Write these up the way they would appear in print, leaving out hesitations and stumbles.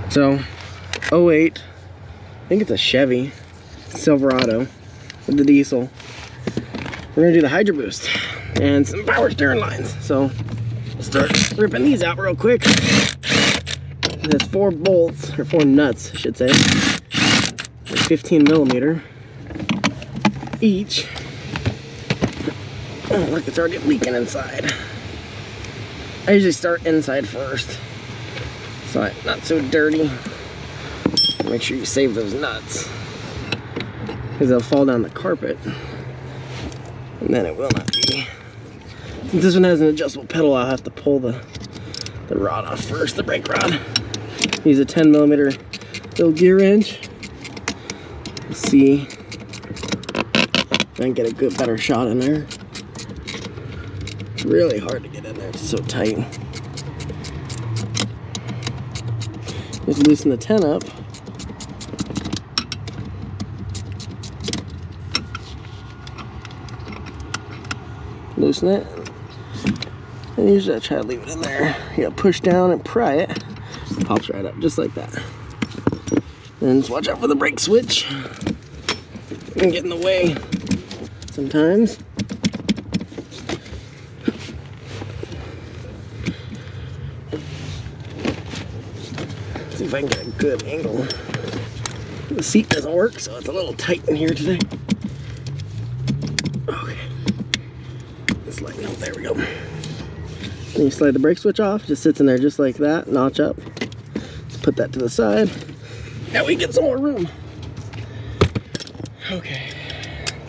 So, '08, I think it's a Chevy Silverado with the diesel. We're gonna do the Hydroboost and some power steering lines. So, we'll start ripping these out real quick. There's 4 bolts, or 4 nuts, I should say. They're 15mm each. Oh, look, it's already leaking inside. I usually start inside first, so it's not so dirty. Make sure you save those nuts, because they'll fall down the carpet, and then it will not be. Since this one has an adjustable pedal, I'll have to pull the rod off first, the brake rod. Use a 10mm little gear wrench. Let's see if I can get a good, better shot in there. It's really hard to get in there, it's so tight. Just loosen the 10 up. Loosen it. And usually I try to leave it in there. You gotta push down and pry it. It pops right up, just like that. And just watch out for the brake switch. It can get in the way sometimes. See if I can get a good angle. The seat doesn't work, so it's a little tight in here today. Okay. Let's lighten up. There we go. Then you slide the brake switch off. Just sits in there just like that. Notch up. Let's put that to the side. Now we get some more room. Okay.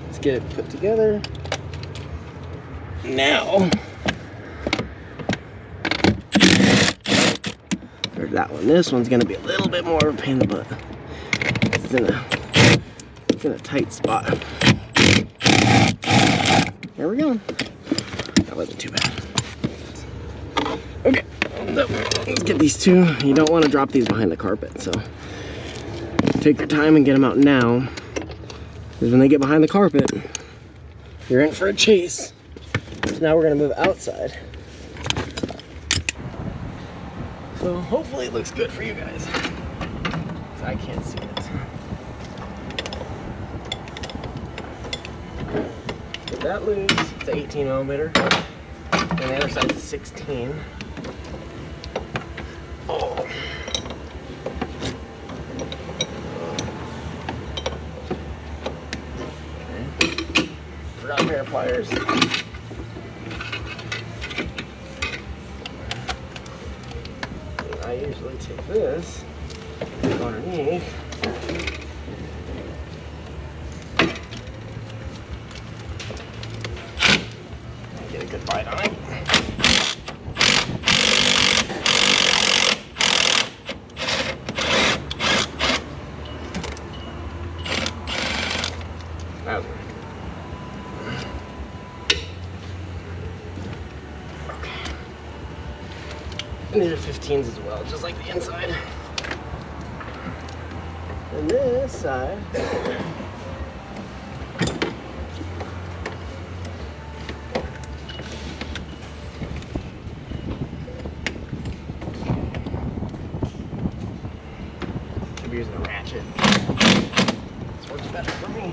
Let's get it put together. Now. There's that one. This one's gonna be a little bit more of a pain in the butt. It's in a tight spot. There we go. That wasn't too bad. Okay, so let's get these two. You don't want to drop these behind the carpet, so take your time and get them out now. Because when they get behind the carpet, you're in for a chase. So now we're gonna move outside. So hopefully it looks good for you guys. So I can't see it. Get that loose. It's 18mm. And the other side's a 16. Oh. Okay. Forgot a pair of pliers. I usually take this, go underneath, and get a good bite on it. That was good. And these are 15s as well, just like the inside. And this side, should be using a ratchet. This works better for me.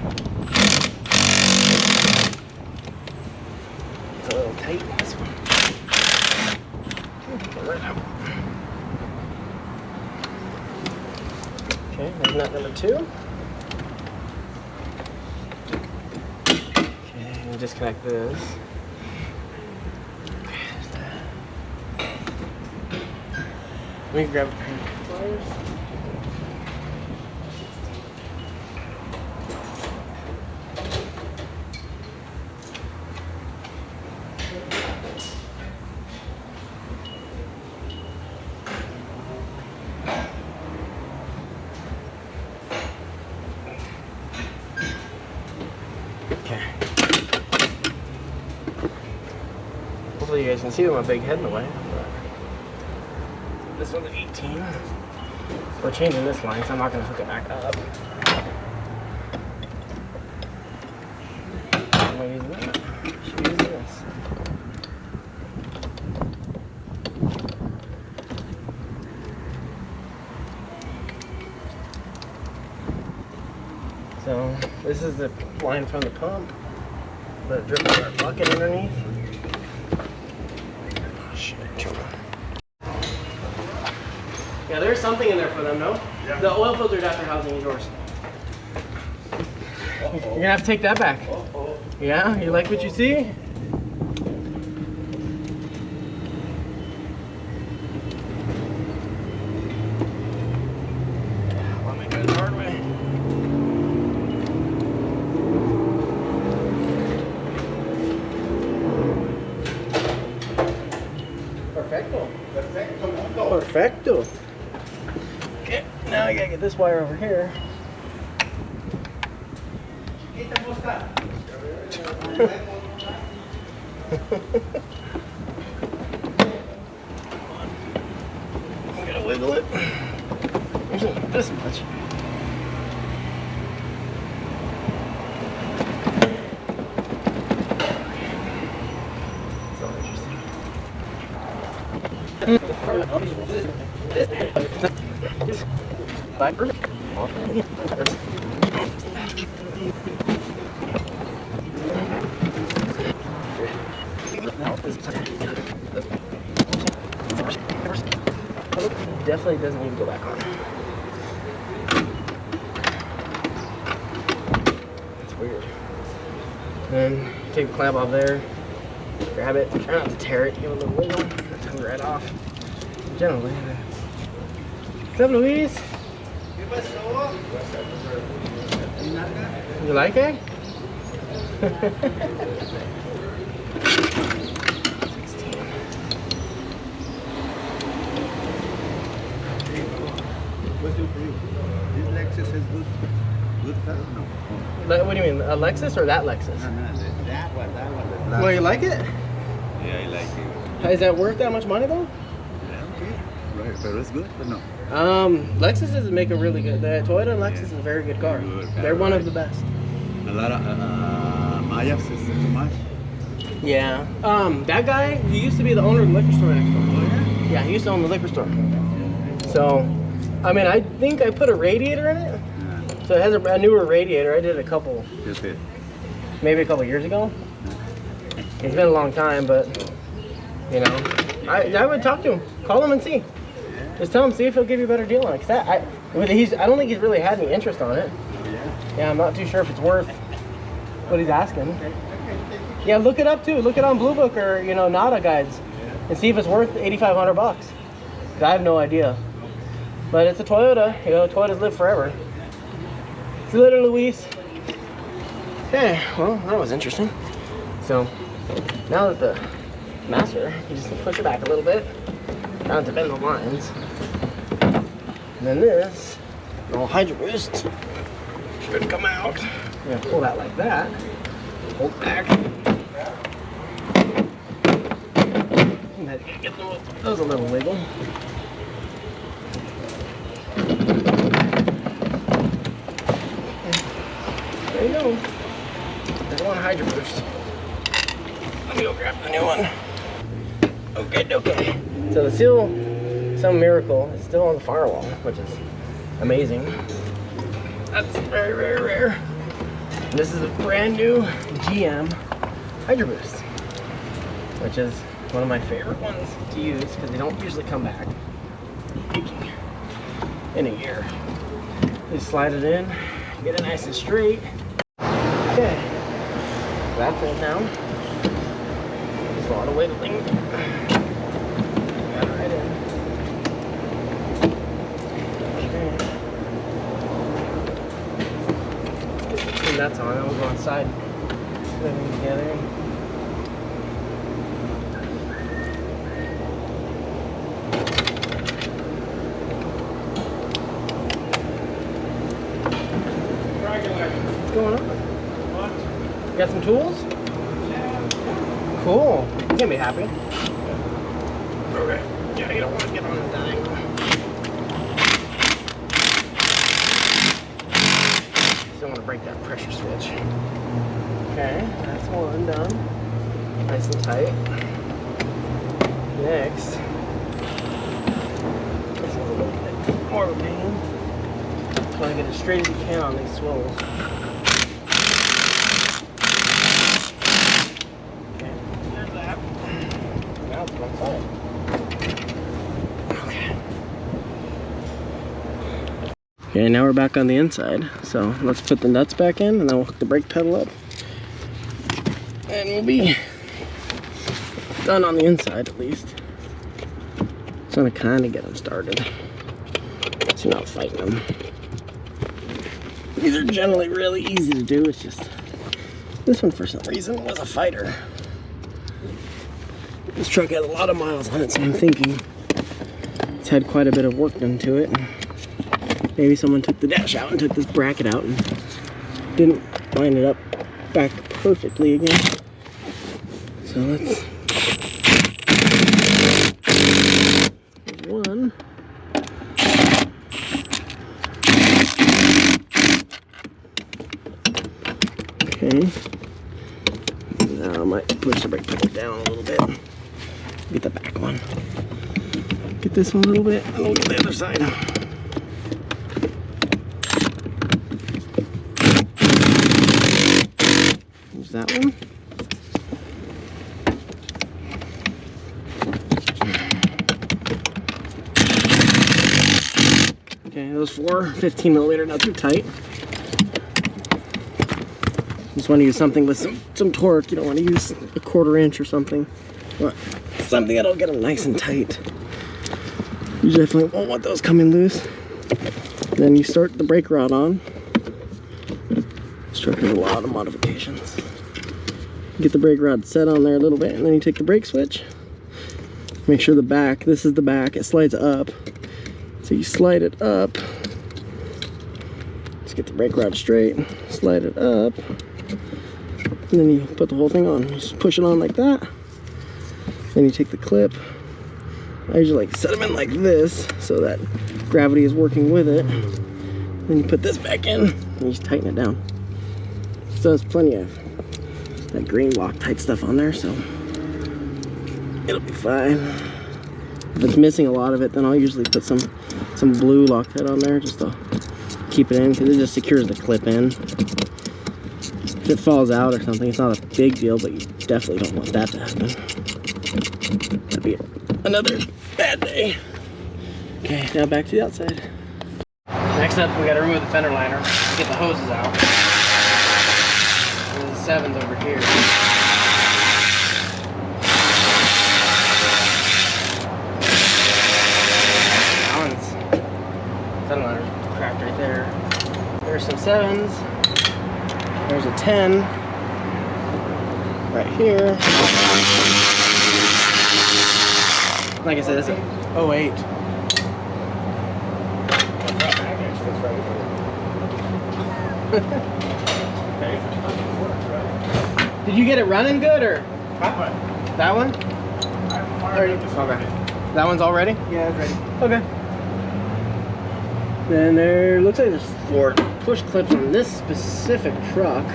It's a little tight in this one. Right out. Okay, there's nut number 2. Okay, and disconnect this. Okay, there's that. Let me grab a pair of pliers. Hopefully you guys can see with my big head in the way. This one's an 18. We're changing this line, so I'm not going to hook it back up. Am I using that? I should use this. So this is the line from the pump. Let it drip in our bucket underneath. Oh, shit. Yeah, there's something in there for them, no? Yeah. The oil filter's after housing is yours. You're gonna have to take that back. Yeah, you like what you see? Let me go the hard way. Perfecto. Perfecto. Okay, now I gotta get this wire over here. I'm gonna wiggle it. There's not this much. So interesting. Definitely doesn't need to go back on. It's weird. Then take the clamp off there, grab it, try not to tear it, give it a little wiggle, it comes right off. Generally. What's up, Luis? You like it? This Lexus is good car? No. What do you mean, a Lexus or that Lexus? No, that one. Well, you like it? Yeah, I like it. Is that worth that much money though? Yeah, okay. Right, but it's good, but no. Lexuses make a really good. The Toyota and Lexus is a very good car. They're one of the best. A lot of Mayas is too much. Yeah. That guy, he used to be the owner of the liquor store next door. Oh yeah? Yeah, he used to own the liquor store. So, I mean, I think I put a radiator in it. Yeah. So it has a newer radiator. I did a couple, Just it. maybe a couple years ago. It's been a long time, but you know, I would talk to him, call him and see. Just tell him, see if he'll give you a better deal on it. Cause I don't think he's really had any interest on it. Yeah, I'm not too sure if it's worth what he's asking. Yeah, look it up too. Look it on Blue Book or Nada guides, and see if it's worth $8,500. I have no idea. But it's a Toyota. Toyotas live forever. See you later, Luis. Okay, well, that was interesting. So, now that the master, you just push it back a little bit. Not to bend the lines. And then this little Hydroboost should come out. I'm gonna pull that like that. Hold it back. And then get those a little wiggle. There you go. There's one Hydroboost. Let me go grab the new one. Okay. So the seal, some miracle, is still on the firewall, which is amazing. That's very, very rare. And this is a brand new GM Hydroboost, which is one of my favorite ones to use because they don't usually come back in a year. You slide it in, get it nice and straight. Okay, that's it now. There's a lot of wiggling. Got it right in. Okay. Get the two nuts on, then we'll go inside. Put them together. What's going on? What? You got some tools? Yeah. Cool. You're gonna be happy. Okay. Yeah, you don't want to get on that angle. Just don't want to break that pressure switch. Okay, that's one done. Nice and tight. Next, this is a little bit more of a pain. You want to get as straight as you can on these swivels. Okay, there's that. Now it's one side. Okay, now we're back on the inside. So let's put the nuts back in and then we'll hook the brake pedal up. And we'll be done on the inside at least. Just gonna kind of get them started. So you're not fighting them. These are generally really easy to do. It's just, this one for some reason was a fighter. This truck has a lot of miles on it, so I'm thinking it's had quite a bit of work done to it. Maybe someone took the dash out and took this bracket out and didn't line it up back perfectly again. So let's... one. Okay. Now I might push the brake pedal down a little bit. Get the back one. Get this one a little bit, and we'll get the other side. There's that one. Okay, those 4 15mm nuts are tight. Just want to use something with some torque. You don't want to use a 1/4 inch or something. You want something that'll get them nice and tight. You definitely won't want those coming loose. Then you start the brake rod on. This truck has a lot of modifications. Get the brake rod set on there a little bit, and then you take the brake switch. Make sure the back, this is the back, it slides up. So you slide it up. Let's get the brake rod straight, slide it up. And then you put the whole thing on. You just push it on like that. Then you take the clip. I usually like set them in like this so that gravity is working with it. Then you put this back in and you just tighten it down. So there's plenty of that green Loctite stuff on there, so it'll be fine. If it's missing a lot of it, then I'll usually put some blue Loctite on there just to keep it in, because it just secures the clip in. If it falls out or something, it's not a big deal, but you definitely don't want that to happen. That'd be another bad day. Okay, now back to the outside. Next up, we gotta remove the fender liner, get the hoses out. And the 7's over here. That one's fender liner's cracked right there. There's some 7's. There's a 10 right here. Like I said, it's an 08. Did you get it running good, or? That one? Okay. That one's all ready? Yeah, it's ready. Okay. Then there looks like there's 4 push clips on this specific truck.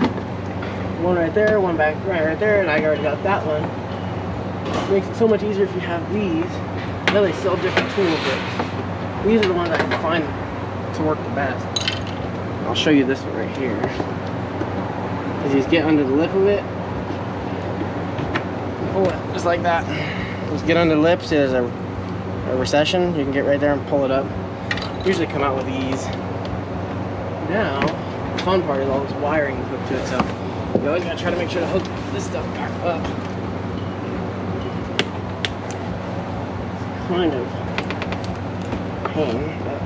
One right there, one back right there, and I already got that one. It makes it so much easier if you have these. I know they sell different tools, but these are the ones I find to work the best. I'll show you this one right here. As you just get under the lip of it, pull it just like that. Just get under the lip, see there's a recession, you can get right there and pull it up. Usually come out with ease. Now, the fun part is all this wiring hooked to it, so you always gotta try to make sure to hook this stuff back up. It's kind of a pain, but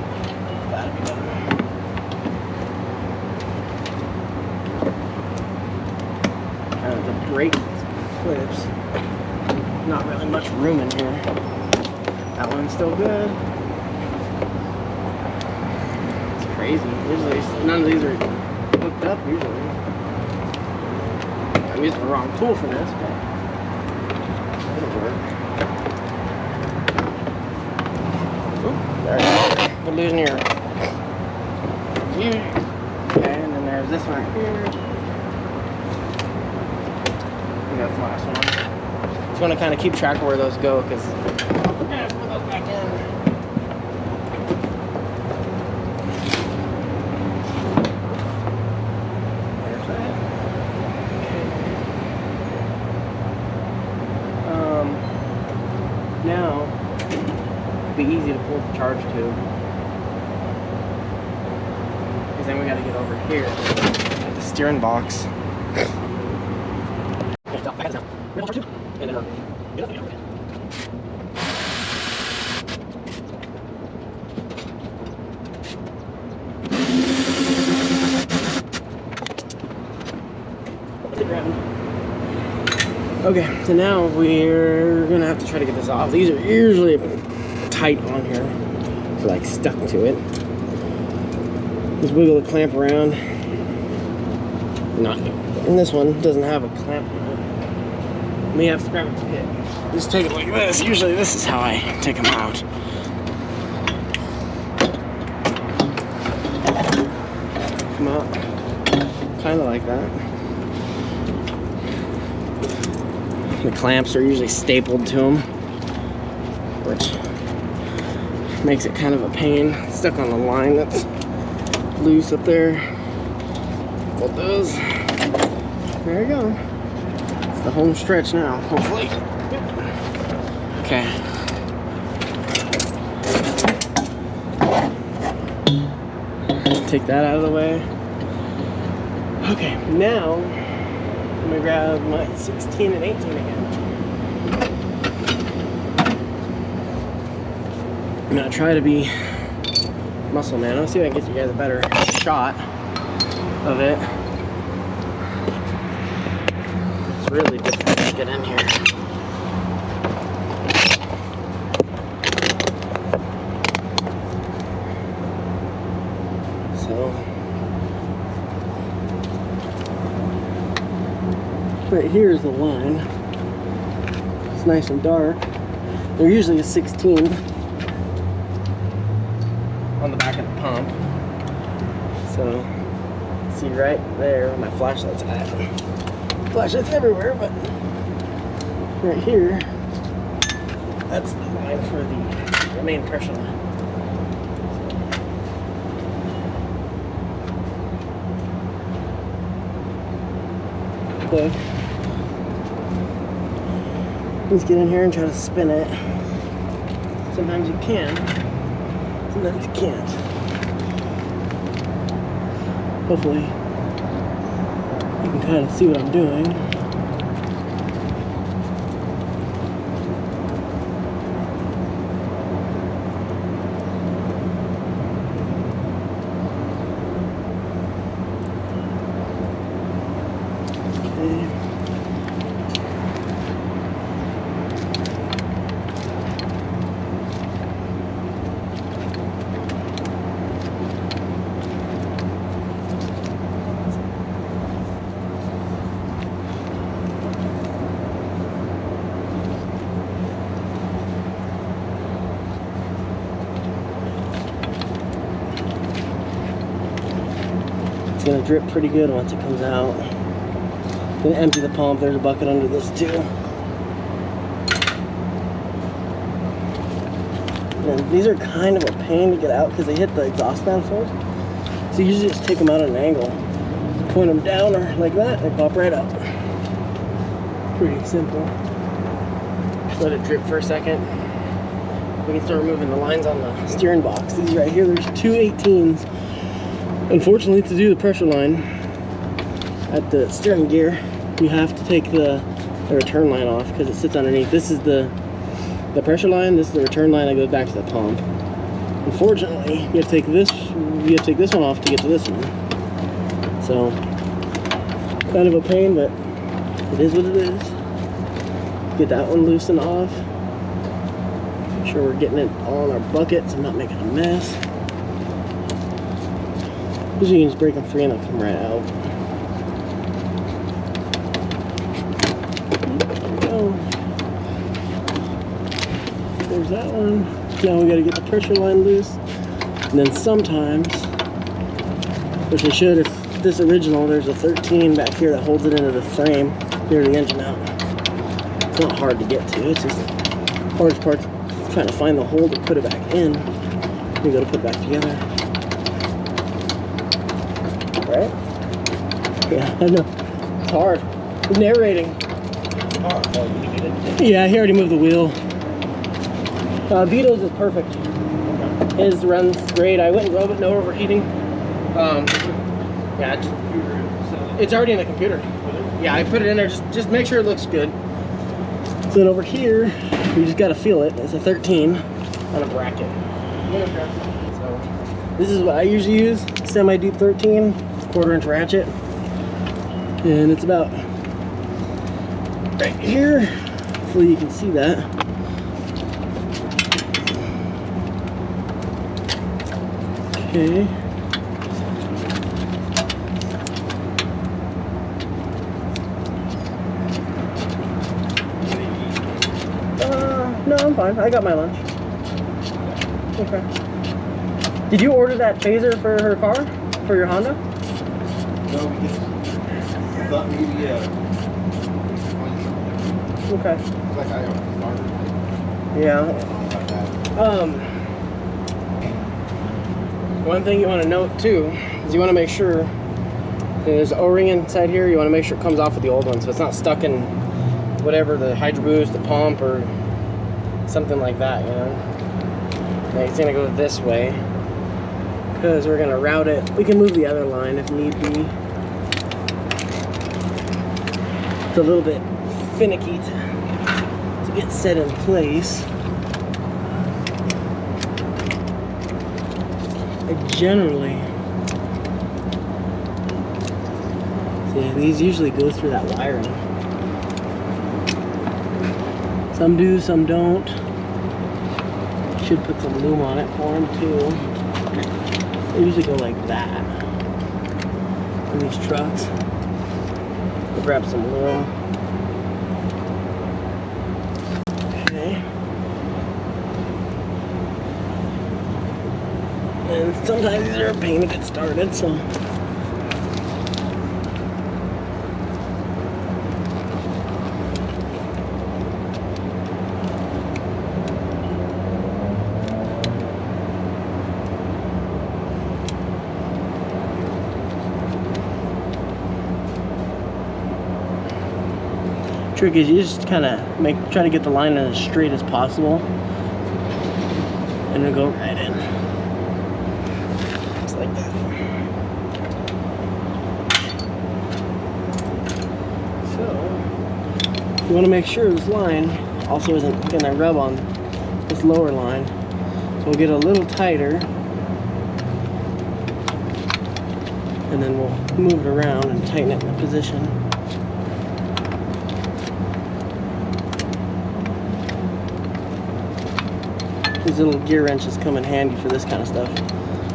that'll be done. The brake clips, not really much room in here. That one's still good. It's crazy. Usually none of these are hooked up usually. I'm using the wrong tool for this, but it'll work. Oop, there you go. We're losing your view. Okay, and then there's this one right here. That's the last one. Just want to kind of keep track of where those go, because we're going to have to put those back in. charge tube. Because then we got to get over here at the steering box. Okay, so now we're gonna have to try to get this off. These are usually tight on here, so like stuck to it. Just wiggle the clamp around. Not, and this one doesn't have a clamp on it. We have to grab a pick. Just take it like this. Usually this is how I take them out. Come out, kind of like that. The clamps are usually stapled to them, which makes it kind of a pain. It's stuck on the line that's loose up there. Pull those. There you go. It's the home stretch now, hopefully. Okay. Take that out of the way. Okay, now I'm gonna grab my 16 and 18 again. I'm gonna try to be muscle man. Let's see if I can get you guys a better shot of it. It's really difficult to get in here. So, right here is the line. It's nice and dark. They're usually a 16 on the back of the pump. So, see right there where my flashlight's at. Flashlight's everywhere, but right here, that's the line for the main pressure line. Quick. Let's get in here and try to spin it. Sometimes you can, sometimes you can't. Hopefully, you can kind of see what I'm doing. It's gonna drip pretty good once it comes out. Gonna empty the pump. There's a bucket under this too. And these are kind of a pain to get out because they hit the exhaust manifold. So you usually just take them out at an angle, point them down or like that, and they pop right up. Pretty simple. Let it drip for a second. We can start removing the lines on the steering box. These right here, there's two 18s. Unfortunately, to do the pressure line at the steering gear, you have to take the return line off because it sits underneath. This is the pressure line. This is the return line that goes back to the pump. Unfortunately, you have to take this. You have to take this one off to get to this one. So, kind of a pain, but it is what it is. Get that one loosened off. Make sure we're getting it all in our buckets and not making a mess. Usually you can just break them free and they'll come right out. There we go. There's that one. Now we gotta get the pressure line loose. And then sometimes, which I should, if this original, there's a 13 back here that holds it into the frame near the engine mount. It's not hard to get to, it's just the hardest part trying to find the hole to put it back in. You gotta put it back together. Right? Yeah, I know. It's hard. It's narrating. Yeah, he already moved the wheel. Vito's is perfect. Okay. His runs great. I went and drove it, no overheating. Yeah, it's already in the computer. Yeah, I put it in there, just make sure it looks good. So then over here, you just gotta feel it. It's a 13 on a bracket. So this is what I usually use, semi-deep 13, 1/4 inch ratchet. And it's about right here. Hopefully you can see that. Okay. No, I'm fine. I got my lunch. Okay. Did you order that phaser for her car? For your Honda? No, because I thought maybe Okay. it's like I started. Yeah. One thing you want to note too is you want to make sure there's an O-ring inside here. You want to make sure it comes off with the old one, so it's not stuck in whatever, the Hydrobooster, the pump, or something like that, you know. Like it's gonna go this way because we're gonna route it. We can move the other line if need be. It's a little bit finicky to get set in place. I generally see these usually go through that wiring. Some do, some don't. Should put some loom on it for them too. They usually go like that in these trucks. We'll grab some loom. Okay. And sometimes these are a pain to get started, so. Trick is you just kind of try to get the line as straight as possible, and it'll go right in, just like that. So you want to make sure this line also isn't going to rub on this lower line, so we'll get a little tighter, and then we'll move it around and tighten it in position. These little gear wrenches come in handy for this kind of stuff.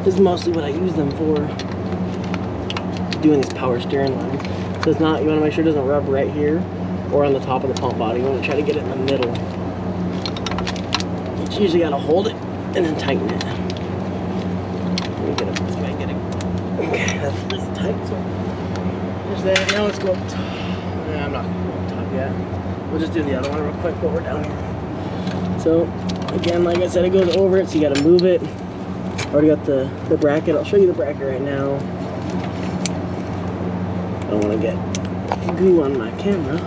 This is mostly what I use them for, doing these power steering lines. So it's not, you want to make sure it doesn't rub right here or on the top of the pump body. You want to try to get it in the middle. You usually got to hold it and then tighten it. Let me get it. Okay, that's pretty tight. So there's that. Now let's go up top. I'm not going to go up top yet. We'll just do the other one real quick while we're down here. So again, like I said, it goes over it, so you got to move it. Already got the bracket. I'll show you the bracket right now. I don't want to get glue on my camera.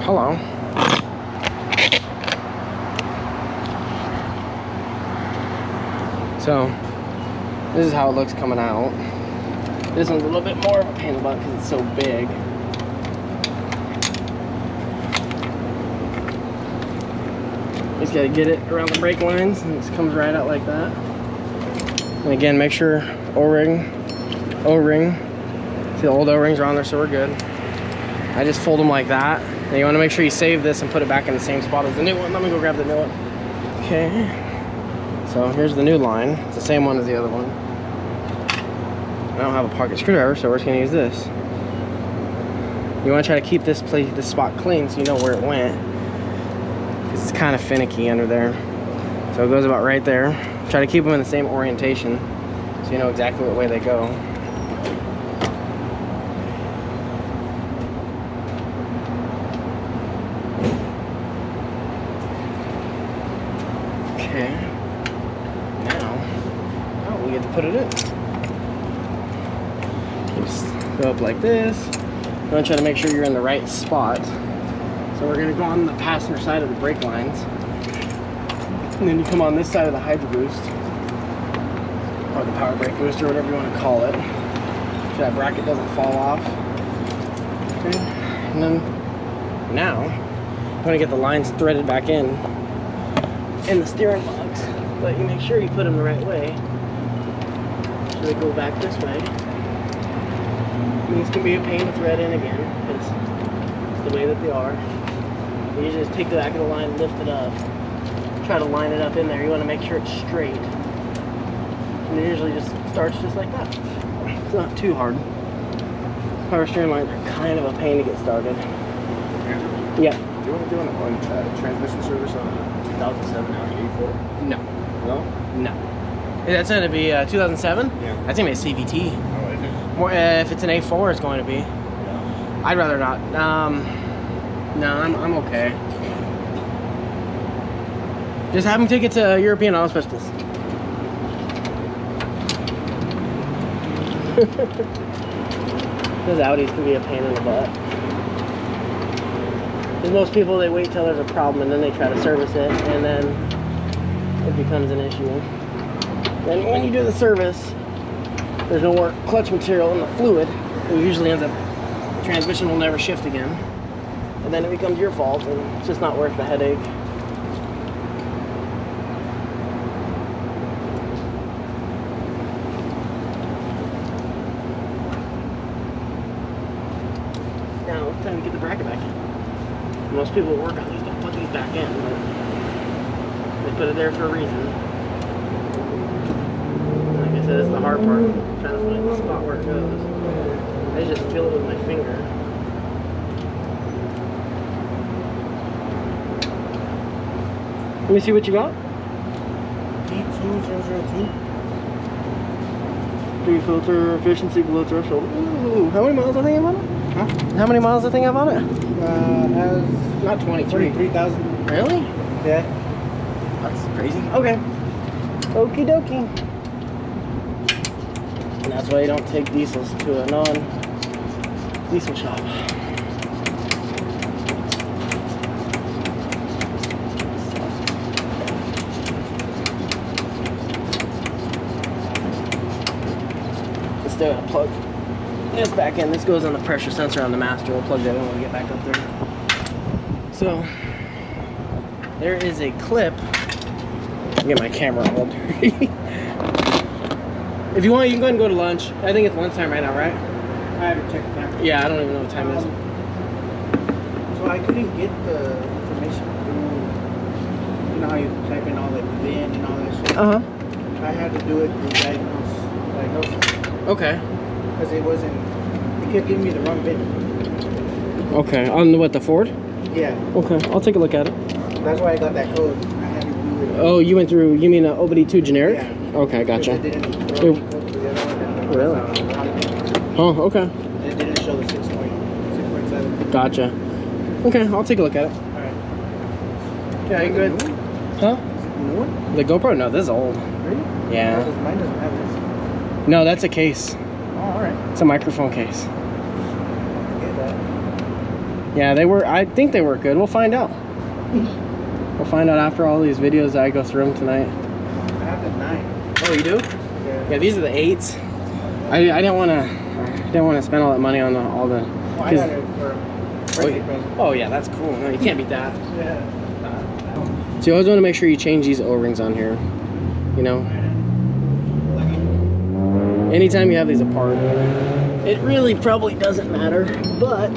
Hello. So, this is how it looks coming out. This one's a little bit more of a pain in the butt because it's so big. You just gotta get it around the brake lines and it just comes right out like that. And again, make sure O-ring. See, the old O-rings are on there, so we're good. I just fold them like that. And you want to make sure you save this and put it back in the same spot as the new one. Let me go grab the new one. Okay. So here's the new line. It's the same one as the other one. I don't have a pocket screwdriver, so we're just going to use this. You want to try to keep this spot clean so you know where it went. Because it's kind of finicky under there. So it goes about right there. Try to keep them in the same orientation so you know exactly what way they go. Okay. Now we get to put it in. Just go up like this. You want to try to make sure you're in the right spot. So we're going to go on the passenger side of the brake lines. And then you come on this side of the Hydroboost, or the power brake boost, or whatever you want to call it. So that bracket doesn't fall off. Okay. And then now, I'm going to get the lines threaded back in the steering box. But you make sure you put them the right way. So they go back this way. These can be a pain to thread in again, because it's the way that they are. You just take the back of the line, lift it up, try to line it up in there. You want to make sure it's straight. And it usually just starts just like that. It's not too hard. Power steering lines are kind of a pain to get started. Andrew, Yeah. do you want to do a transmission service on a 2007 Audi A4? No. No? No. That's going to be 2007? Yeah. That's going to be a CVT. Oh, is it? More, if it's an A4, it's going to be. Yeah. I'd rather not. No, I'm okay. Just have him take it to a European auto specialist. Those Audis can be a pain in the butt. Because most people, they wait till there's a problem and then they try to service it, and then it becomes an issue. Then when you do the service, there's no more clutch material in the fluid. It usually ends up, the transmission will never shift again. And then it becomes your fault, and it's just not worth the headache. Now it's time to get the bracket back in. Most people that work on these don't put these back in, but they put it there for a reason. Like I said, it's the hard part, trying to find the spot where it goes. I just feel it with my finger. Let me see what you got. P2002. 3 filter efficiency below threshold. Ooh, how many miles I think I'm on it? Huh? How many miles I think I'm on it? Has Not 23. 23,000. Really? Yeah. That's crazy. Okay. Okie dokie. And that's why you don't take diesels to a non-diesel shop. Still gotta plug this back in. This goes on the pressure sensor on the master. We'll plug that in when we get back up there. So there is a clip. I'll get my camera all dirty. If you want, you can go ahead and go to lunch. I think it's lunchtime right now, right? I haven't checked the camera. Yeah, I don't even know what time it is. So I couldn't get the information through, you know how you type in all the VIN and all that shit? Uh-huh. I had to do it through diagnosis. Okay. Because it wasn't, it kept giving me the wrong VIN. Okay. On what, the Ford? Yeah. Okay. I'll take a look at it. That's why I got that code. I had to do it. Oh, you went through, you mean OBD2 generic? Yeah. Okay, gotcha. It didn't Really? Oh, okay. It didn't show the 6.7. Gotcha. Okay, I'll take a look at it. Alright. Yeah, you good? Huh? Is it the new one? The GoPro? No, this is old. Really? Yeah. Mine doesn't have this. No, that's a case. Oh, alright. It's a microphone case. Get that. Yeah, they were, I think they work good. We'll find out. We'll find out after all these videos that I go through them tonight. I have the 9. Oh, you do? Yeah. Yeah, these are the 8s. I didn't want to spend all that money on all the. Well, I got it for a birthday present. Oh yeah, that's cool. No, you can't beat that. Yeah. So you always want to make sure you change these O-rings on here. You know, anytime you have these apart, it really probably doesn't matter. But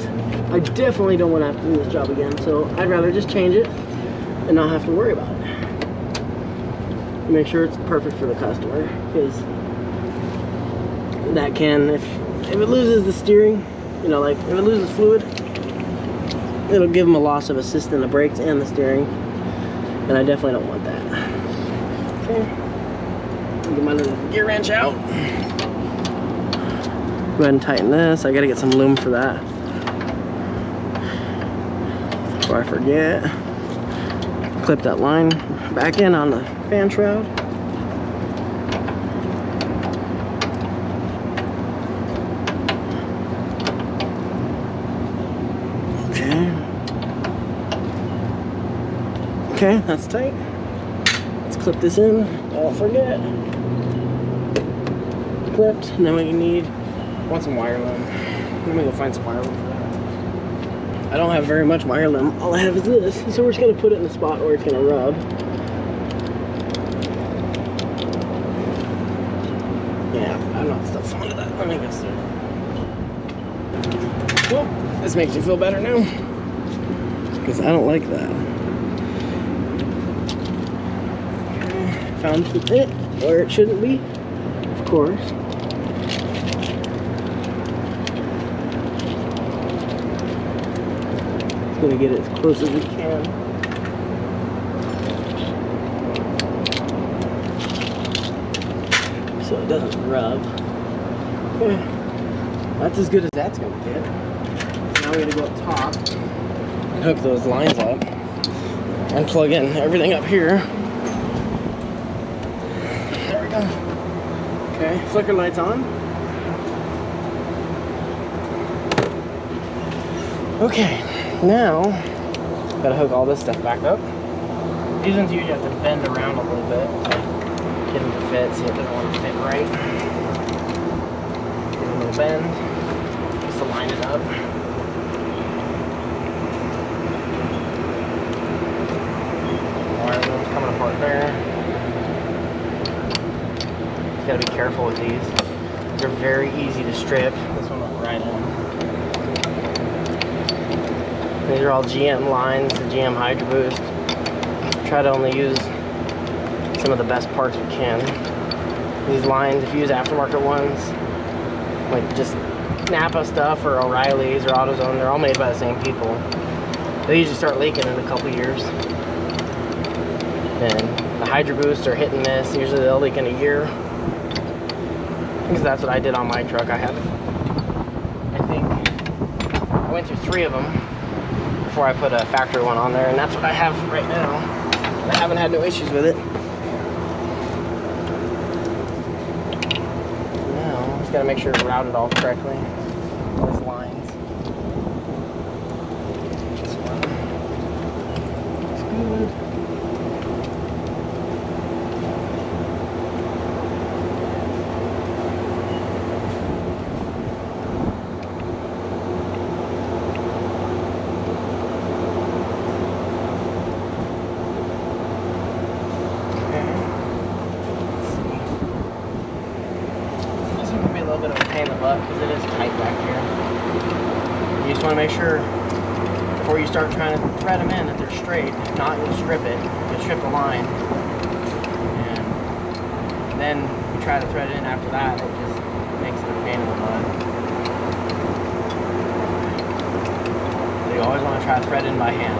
I definitely don't want to have to do this job again. So I'd rather just change it and not have to worry about it. Make sure it's perfect for the customer, because that can, if it loses the steering, you know, like if it loses fluid, it'll give them a loss of assist in the brakes and the steering, and I definitely don't want that. Okay, get my little gear wrench out. Go ahead and tighten this. I gotta get some lume for that before I forget. Clip that line back in on the fan shroud. Okay, that's tight. Let's clip this in. Don't forget. Clipped. And then we want some wire loom. Let me go find some wire loom for that. I don't have very much wire loom. All I have is this. So we're just gonna put it in the spot where it's gonna rub. Yeah, I'm not still fond of that. Let me go see. Well, this makes you feel better now. Because I don't like that. Found it where it shouldn't be, of course. Just gonna get it as close as we can. So it doesn't rub. Okay. That's as good as that's gonna get. Now we're gonna go up top and hook those lines up and plug in everything up here. Okay, flicker lights on. Okay, now gotta hook all this stuff back up. These ones you have to bend around a little bit to get them to fit. See, it doesn't want to fit right. Give it a little bend just to line it up. Wire loom's coming apart there. Gotta be careful with these. They're very easy to strip. This one went right in. These are all GM lines, the GM Hydroboost. Try to only use some of the best parts we can. These lines, if you use aftermarket ones, like just Napa stuff or O'Reilly's or AutoZone, they're all made by the same people. They usually start leaking in a couple years. And the Hydroboost are hit and miss. Usually they'll leak in a year. Because that's what I did on my truck. I went through 3 of them before I put a factory one on there, and that's what I have right now. I haven't had no issues with it. Now, just gotta make sure it's routed all correctly. Those lines. This one. It's good. Because it is tight back here. You just want to make sure before you start trying to thread them in that they're straight. If not, you'll strip it. You'll strip the line. And then if you try to thread it in after that, it just makes it a pain in the butt. So you always want to try to thread in by hand.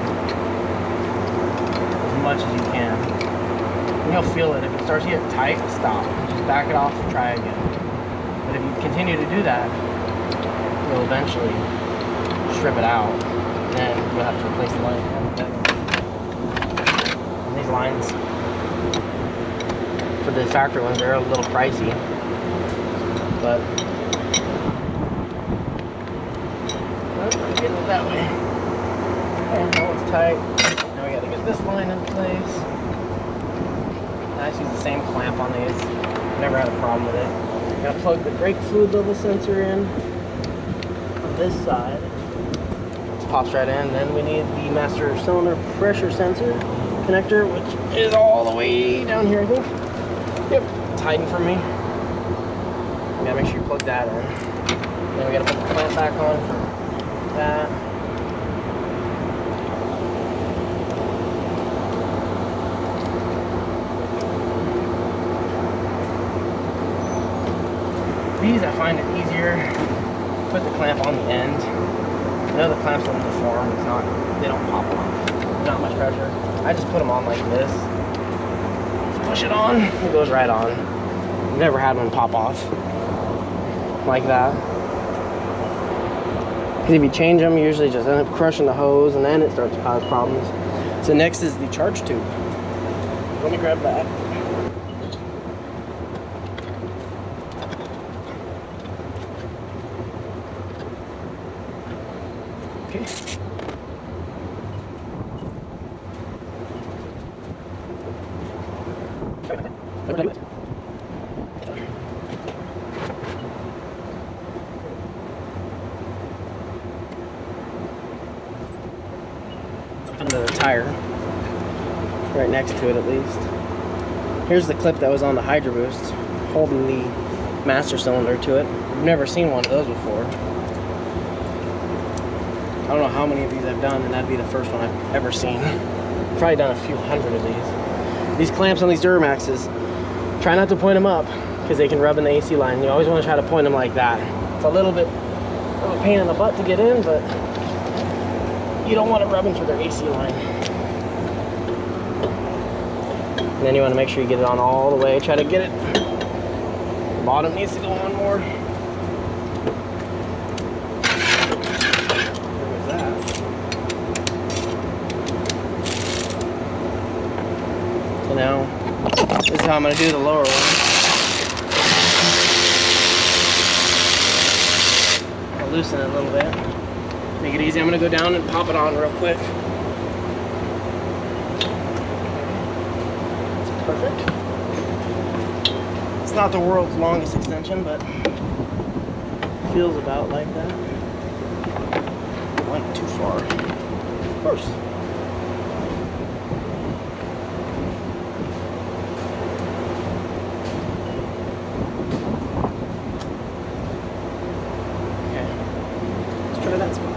As much as you can. And you'll feel it. If it starts to get tight, stop. Just back it off and try again. But if you continue to do that, you'll eventually strip it out. Then you'll have to replace the line. And these lines, for the factory ones, they're a little pricey. But I'm getting it that way. And now it's tight. Now we got to get this line in place. I just use the same clamp on these. Never had a problem with it. Gotta plug the brake fluid level sensor in on this side. It pops right in. Then we need the master cylinder pressure sensor connector, which is all the way down here, I think. Yep, it's hiding from me. We gotta make sure you plug that in. Then we gotta put the clamp back on for that. These, I find it easier to put the clamp on the end. I know the clamps don't deform, they don't pop off. There's not much pressure. I just put them on like this. Just push it on, it goes right on. I've never had one pop off like that. Because if you change them, you usually just end up crushing the hose and then it starts to cause problems. So next is the charge tube. Let me grab that. Okay. Under the tire, right next to it at least. Here's the clip that was on the Hydroboost, holding the master cylinder to it. I've never seen one of those before. I don't know how many of these I've done, and that'd be the first one I've ever seen. Probably done a few hundred of these. These clamps on these Duramaxes, try not to point them up because they can rub in the AC line. You always want to try to point them like that. It's a little bit of a pain in the butt to get in, but you don't want it rubbing through their AC line. And then you want to make sure you get it on all the way. Try to get it. The bottom needs to go on more. What was that? So now, this is how I'm going to do the lower one. I'll loosen it a little bit. Make it easy. I'm going to go down and pop it on real quick. Perfect. It's not the world's longest extension, but feels about like that. Went too far. Of course. Okay. Let's try that spot.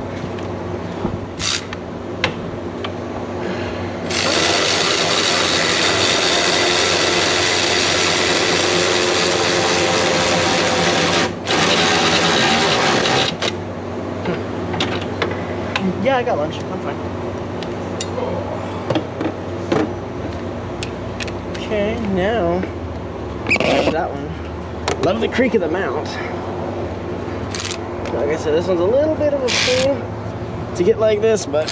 Yeah, I got lunch. I'm fine. Okay, now that one. Love the creak of the mount. Like I said, this one's a little bit of a pain to get like this, but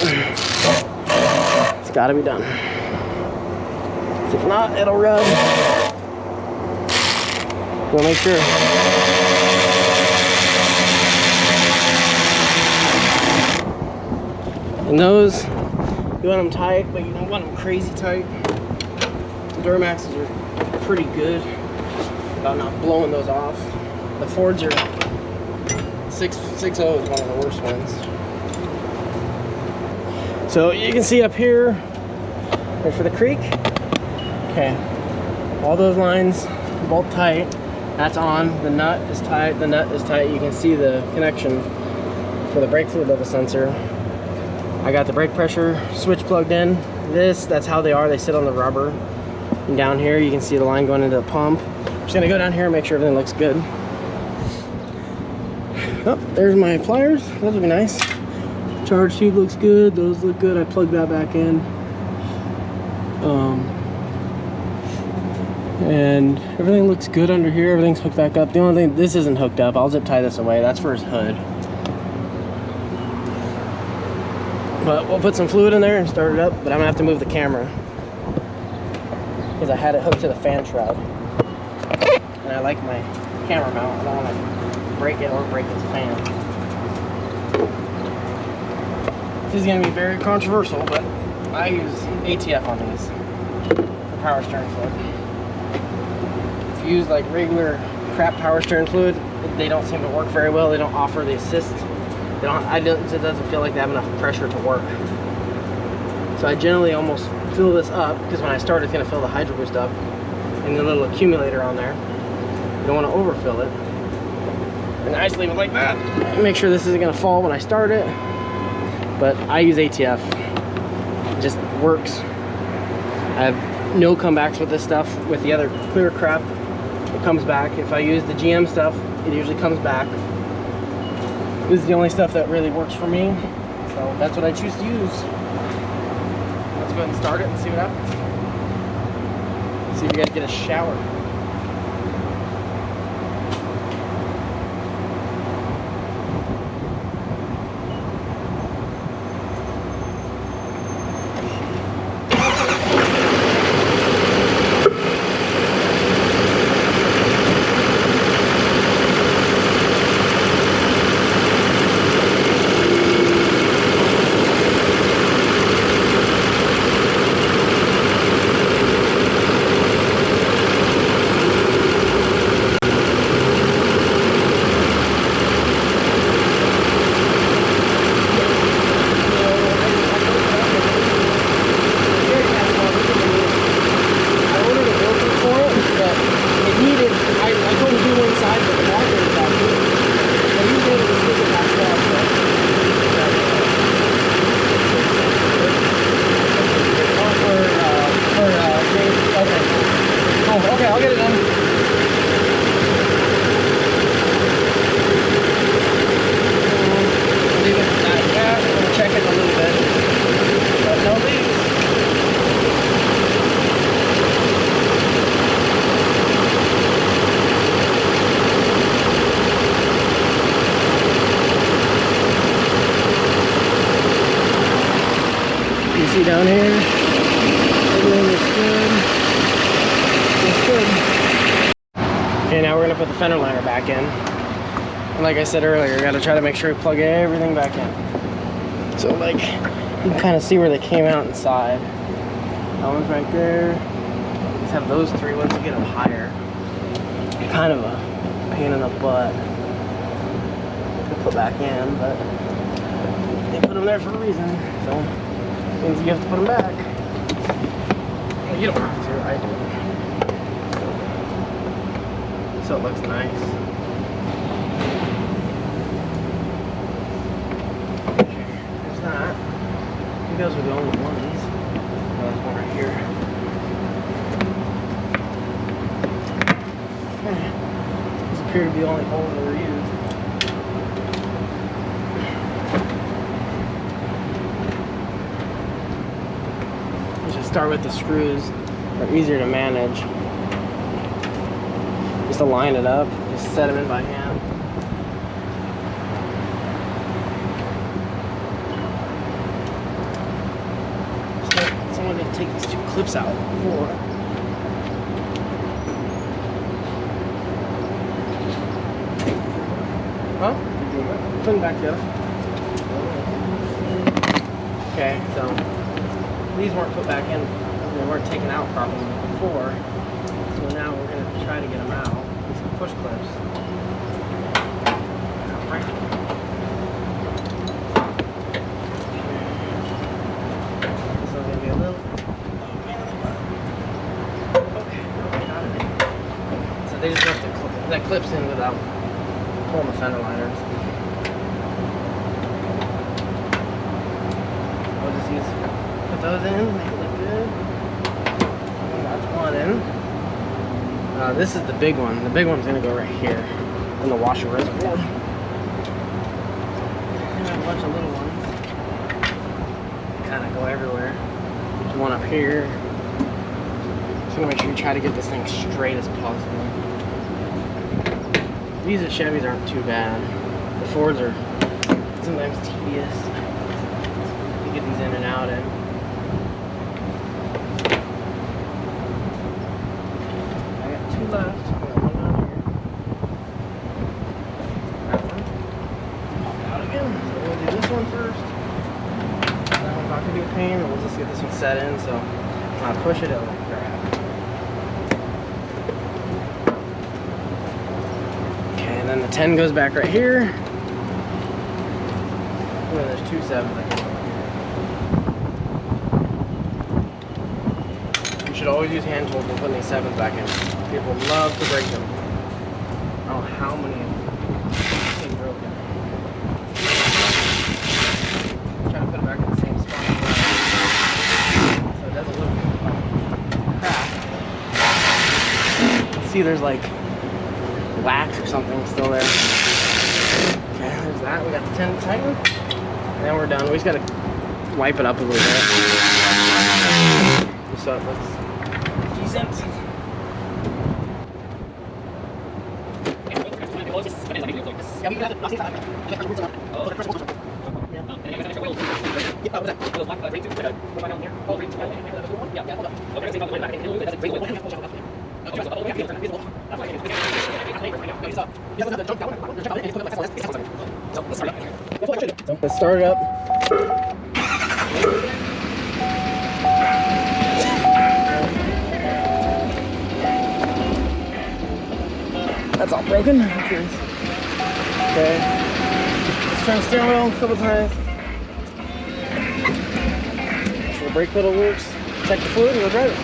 it's got to be done. If not, it'll rub. We'll make sure. And those, you want them tight, but you don't want them crazy tight. The Duramaxes are pretty good about not blowing those off. The Fords are 6.0 is one of the worst ones. So you can see up here, and for the creek, okay, all those lines both tight. That's on. The nut is tight. The nut is tight. You can see the connection for the brake fluid level sensor. I got the brake pressure switch plugged in. That's how they are. They sit on the rubber. And down here you can see the line going into the pump. I'm just gonna go down here and make sure everything looks good. Oh, there's my pliers. Those would be nice. Charge tube looks good. Those look good. I plugged that back in. And everything looks good under here. Everything's hooked back up. The only thing, this isn't hooked up. I'll zip tie this away. That's for his hood. But we'll put some fluid in there and start it up, but I'm gonna have to move the camera because I had it hooked to the fan shroud. And I like my camera mount. I don't want to break it or break its fan. This is gonna be very controversial, but I use ATF on these for power steering fluid. If you use like regular crap power steering fluid, they don't seem to work very well. They don't offer the assist. It doesn't feel like they have enough pressure to work. So I generally almost fill this up because when I start it's going to fill the Hydroboost up and the little accumulator on there. You don't want to overfill it. And I just leave it like that. Make sure this isn't going to fall when I start it. But I use ATF. It just works. I have no comebacks with this stuff. With the other clear crap, it comes back. If I use the GM stuff, it usually comes back. This is the only stuff that really works for me, so that's what I choose to use. Let's go ahead and start it and see what happens. See if we gotta get a shower. You see down here, everything looks good. Looks good. Okay, now we're gonna put the fender liner back in. And like I said earlier, you gotta try to make sure you plug everything back in. So like, you can kind of see where they came out inside. That one's right there. Just have those three ones to get them higher. Kind of a pain in the butt to put back in, but they put them there for a reason. So it means you have to put them back. Well, you don't have to, I do. So it looks nice. There's that. I think those were the only ones. There's one right here. These appear to be the only holes that were used. You should start with the screws. They're easier to manage. Just to line it up, just set them in by hand. Someone did take these two clips out before. Huh? Put them back together. Okay, so these weren't put back in. They weren't taken out properly before. So now we're going to try to get them out with some push clips. Right. This one's going to be a little. Okay, got it. So they just left that clips in without pulling the fender liners. We'll just put those in, make it look good. That's one in. This is the big one. The big one's gonna go right here in the washer reservoir. And a bunch of little ones. Kind of go everywhere. There's one up here. Just gonna make sure you try to get this thing straight as possible. These at Chevys aren't too bad. The Fords are sometimes tedious. You get these in and out in. I got two left. I got one down here. That one. Pop it out again. So we'll do this one first. That one's not gonna be a pain. We'll just get this one set in. So when I push it, it'll grab. And then the 10 goes back right here. Oh, there's two 7s. You should always use hand tools when putting these 7s back in. People love to break them. Oh, how many of them are broken? I'm trying to put them back in the same spot. So it doesn't look cracked. See, there's like wax or something still there. Okay, there's that. We got the 10 tighten. And then we're done. We just gotta wipe it up a little bit. Just so it looks decent. Let's start it up. That's all broken. Okay. Let's turn the steering wheel a couple times. Make sure the brake pedal works. Check the fluid and we'll drive it.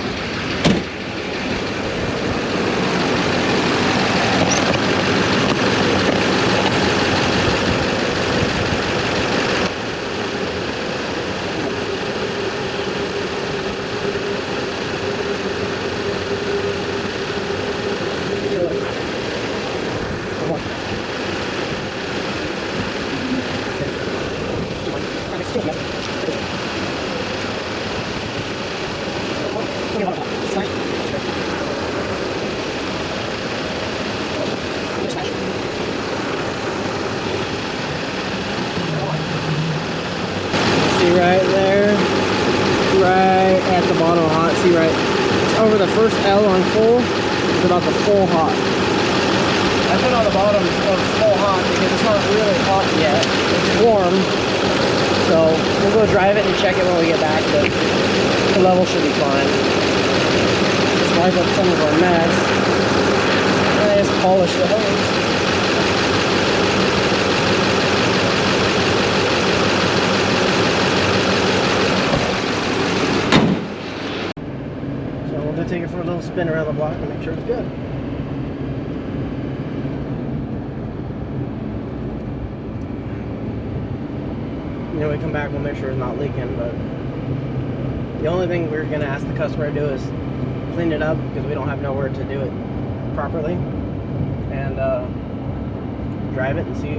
the bottom of hot. See right, it's over the first L on full. It's about the full hot. I put on the bottom of full hot because it's not really hot yet. It's warm. So we'll go drive it and check it when we get back, but the level should be fine. Just wipe up some of our mess. And I just polish the hose. Take it for a little spin around the block and make sure it's good. You know, we come back, we'll make sure it's not leaking, but the only thing we're going to ask the customer to do is clean it up because we don't have nowhere to do it properly, and drive it and see,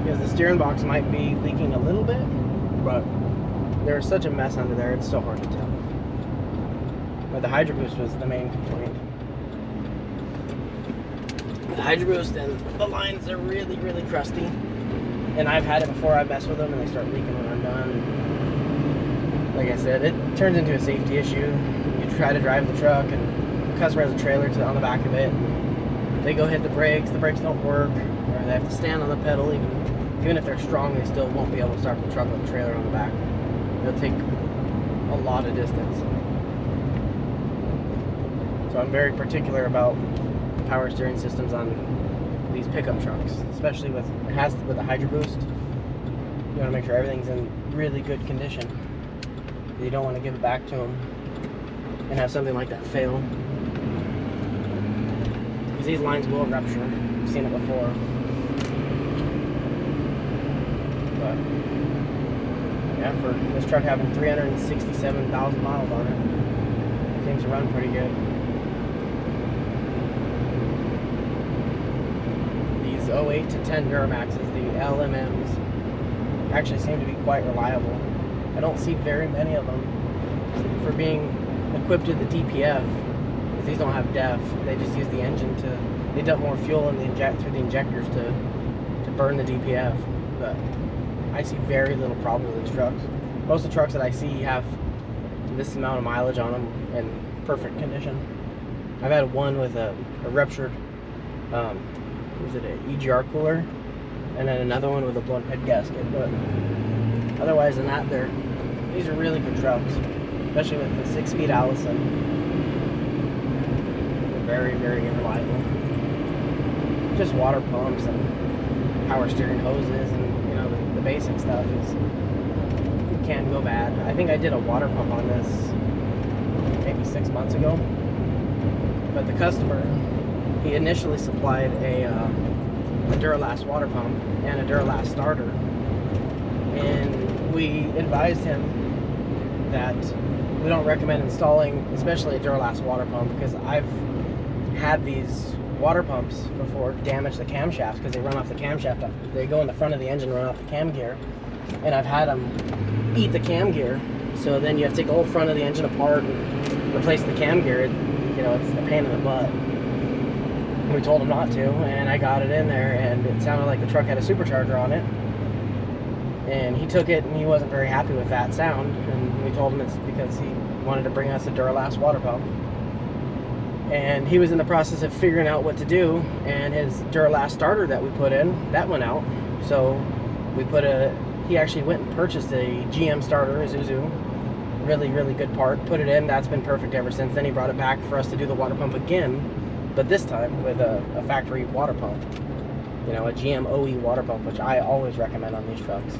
because the steering box might be leaking a little bit, but there's such a mess under there, it's so hard to tell. But the Hydroboost was the main complaint. The Hydroboost and the lines are really, really crusty. And I've had it before, I mess with them and they start leaking when I'm done. Like I said, it turns into a safety issue. You try to drive the truck and the customer has a trailer on the back of it. And they go hit the brakes don't work, or they have to stand on the pedal. Even if they're strong, they still won't be able to start the truck with the trailer on the back. It'll take a lot of distance. So I'm very particular about power steering systems on these pickup trucks, especially with the Hydroboost. You want to make sure everything's in really good condition. You don't want to give it back to them and have something like that fail, because these lines will rupture. I've seen it before. But yeah, for this truck having 367,000 miles on it, it seems to run pretty good. 08 to 10 Duramaxes, the LMMs, actually seem to be quite reliable. I don't see very many of them for being equipped with the DPF, because these don't have DEF. They just use the engine to, they dump more fuel in through the injectors to burn the DPF. But I see very little problem with these trucks. Most of the trucks that I see have this amount of mileage on them in perfect condition. I've had one with a ruptured was it an EGR cooler, and then another one with a blown head gasket. But otherwise than that, these are really good trucks, especially with the 6-speed Allison. They're very, very reliable. Just water pumps and power steering hoses and, you know, the basic stuff it can go bad. I think I did a water pump on this maybe 6 months ago, but the customer, he initially supplied a Duralast water pump and a Duralast starter, and we advised him that we don't recommend installing, especially a Duralast water pump, because I've had these water pumps before damage the camshafts because they run off the camshaft. They go in the front of the engine and run off the cam gear, and I've had them eat the cam gear. So then you have to take the whole front of the engine apart and replace the cam gear. You know, it's a pain in the butt. We told him not to, and I got it in there, and it sounded like the truck had a supercharger on it. And he took it, and he wasn't very happy with that sound. And we told him it's because he wanted to bring us a Duralast water pump. And he was in the process of figuring out what to do, and his Duralast starter that we put in, that went out. So we he actually went and purchased a GM starter, a Zuzu. Really, really good part. Put it in, that's been perfect ever since. Then he brought it back for us to do the water pump again, but this time with a factory water pump. You know, a GM OE water pump, which I always recommend on these trucks.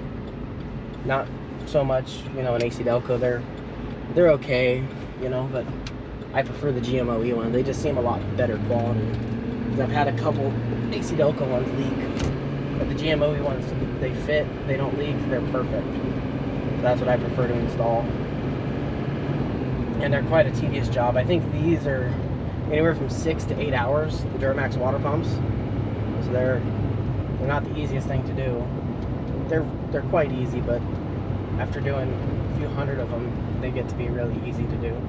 Not so much, you know, an AC Delco, they're okay, you know, but I prefer the GM OE one. They just seem a lot better quality. Because I've had a couple AC Delco ones leak, but the GM OE ones, they fit, they don't leak, they're perfect. So that's what I prefer to install. And they're quite a tedious job. I think these are anywhere from 6 to 8 hours, the Duramax water pumps. So they're not the easiest thing to do. They're quite easy, but after doing a few hundred of them, they get to be really easy to do.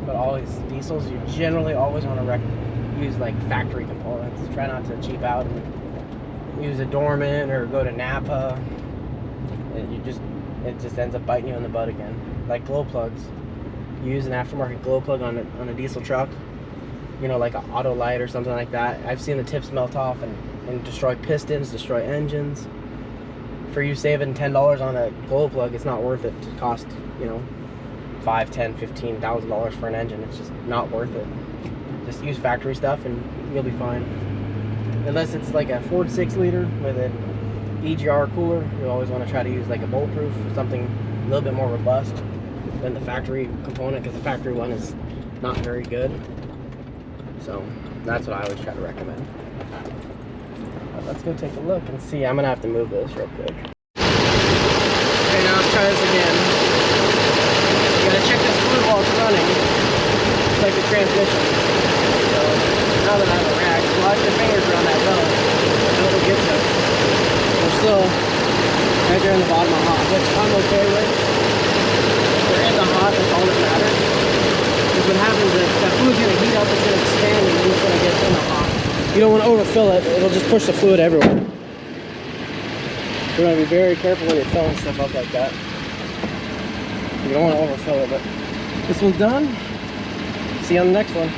But always, diesels, you generally always want to use like factory components. Try not to cheap out and use a Dorman or go to Napa. You just it just ends up biting you in the butt again. Like glow plugs. You use an aftermarket glow plug on a diesel truck, you know, like an auto light or something like that. I've seen the tips melt off and destroy pistons, destroy engines. For you saving $10 on a glow plug, it's not worth it to cost, you know, $5, $10, $15,000 for an engine. It's just not worth it. Just use factory stuff and you'll be fine. Unless it's like a Ford 6-liter with an EGR cooler, you always want to try to use like a bulletproof, something a little bit more robust than the factory component, because the factory one is not very good. So that's what I always try to recommend. But let's go take a look and see. I'm gonna have to move this real quick. Okay, now let's try this again. You gotta check this fluid while it's running. It's like the transmission. So now that I have a rack, slide your fingers around that belt. The belt will get you. We're still right there in the bottom of hot, which I'm okay with. We're in the hot, that's all that matters. Because what happens is that fluid's going to heat up, it's going to expand, and then it's going to get in the hot. You don't want to overfill it, it'll just push the fluid everywhere. You want to be very careful when you're filling stuff up like that. You don't want to overfill it, but this one's done. See you on the next one.